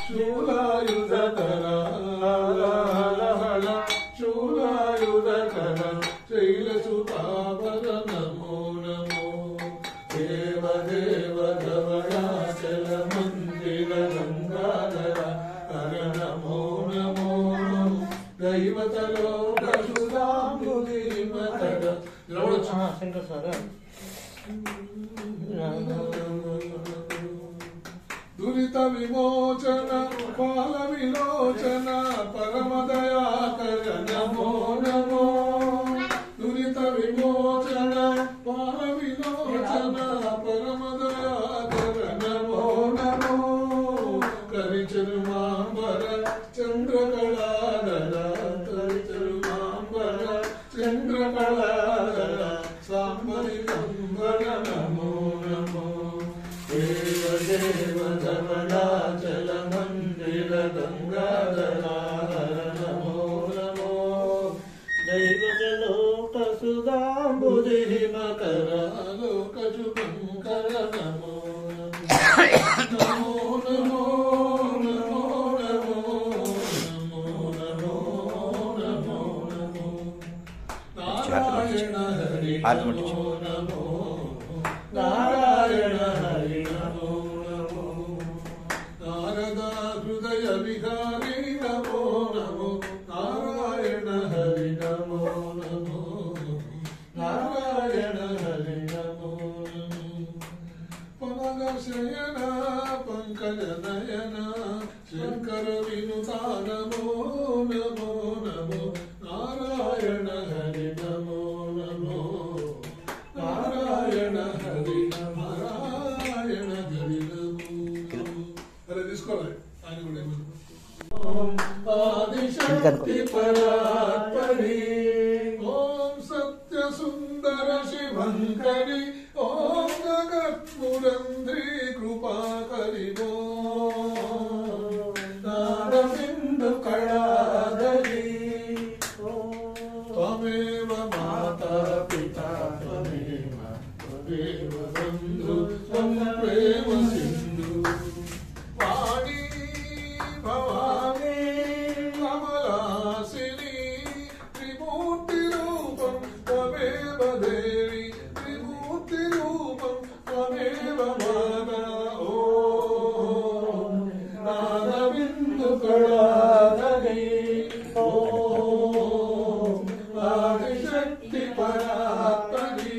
శూలాయుధకర శూలాయుధకర శైలసుతావర నమో నమో దేవదేవ ధవళాచల మందిర గంగాధర హర నమో నమో దైవతలో సుధాంబుధిమకర శంకర్ సార్ దురిత విమోచన పాల విలోచన పరమ దయాకర నమో నమో దురిత విమోచన పాల విలోచన పరమ దయాకర నమో నమో కరిచరుమాంబర చంద్రకళాధర కరిచరుమాంబర చంద్రకళాధర సాంబరి కంబర నమో నమో దేవ ధవళాచల మందిర గంగాధర నమో నమో దైవజలోక సుధాంబుధిమకర లోక శుభంకర నమో నమో నమో నమో నమో నమో నమో నమో నారాయణ హరి నమో నమో నారాయణ హరి నమో నమో నారద హృదయ విహారీ నమో నమో నారాయణ హరి నమో నమో నారాయణ హరి నమో నమో పవన శయన పంకజ నయన శంకర వినుతా నమో నమో నమో నారాయణ హరి నమో నమో నారాయణ హరి నారాయణ హరి నమో అరే తీసుకోవాలి ఆయన కూడా ఆదిశక్తి పరాత్పరి ఓం సత్య సుందర శివంకరి ఓం జగత్పురంధ్రీ కృపాకరి నాదబిందు కళాధరి త్వమేవ మాతా పితా త్వమేవ త్వమేవ బంధు త్వం ప్రేమ సింధు వాణీ భవానీ కమలాసిని త్రిమూర్తి రూపం త్వమేవ దేవి త్రిమూర్తి రూపం త్వమేవ మాతా ఓం నాదబిందు కళాధరి ఓం ఆదిశక్తి పరాత్పరి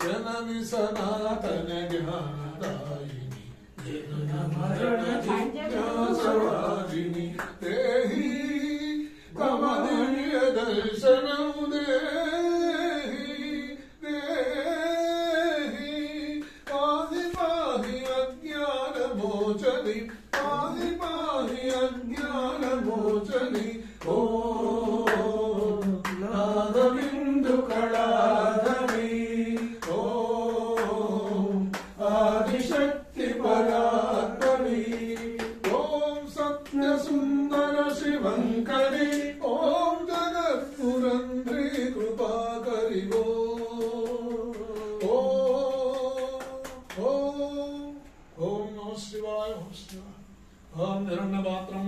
జనని సనాతన జ్ఞానదాయిని జనన మరణ జిజ్ఞాసవాదిని దేహి కమనీయ దర్శనం దేహి దేహి పాహి పాహి అజ్ఞాన మోచని పాహి పాహి అజ్ఞాన మోచని ఓం నాదబిందు కళాధరి ఓం ఆదిశక్తి పరాత్పరి ఓం సత్య సుందర శివంకరి ఓం జగత్పురంధ్రీ కృపాకరి ఓం నమః శివాయ ఓం శివాయ ఓం నిరంజనపాత్రం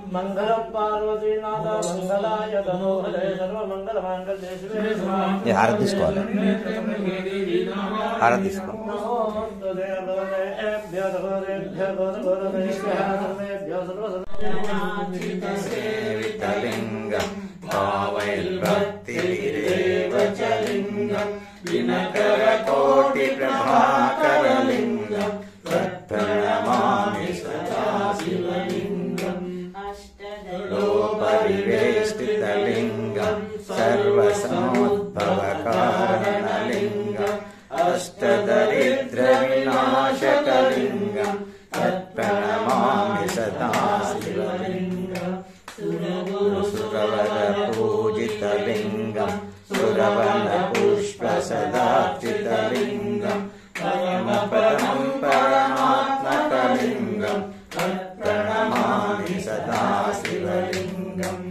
मंगलम पार्वती नाथ मंगलाय तनोहरे सर्व मंगल मांगल्ये शिवे ये हारत తీసుకోవాలి हारत తీసుకో సేవితలింగం భావైర్భక్తిరేవ చ లింగం వినకర కోటి ప్రభాకరలింగం తత్ప్రణమామి సదా శివలింగం పరివేష్టితలింగం సర్వసముద్భవకారణలింగం అష్టదరిద్ర వినాశకలింగం తత్ప్రణమామి సదా శివలింగం సురవర పూజితలింగం సురవన పుష్ప సదా तत्पदार्चितलिङ्गम् परमं परमात्मकलिङ्गम् तत्प्रणमामि सदा शिवलिङ्गम्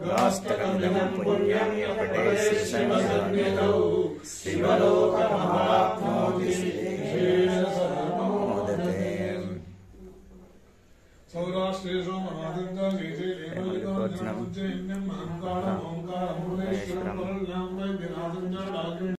वास्तवमिदं पुण्यं यपटे शिवसन्निधौ शिवलोकमाप्नोति मोदते सौराष्ट्रेषु मनादित्या जय जय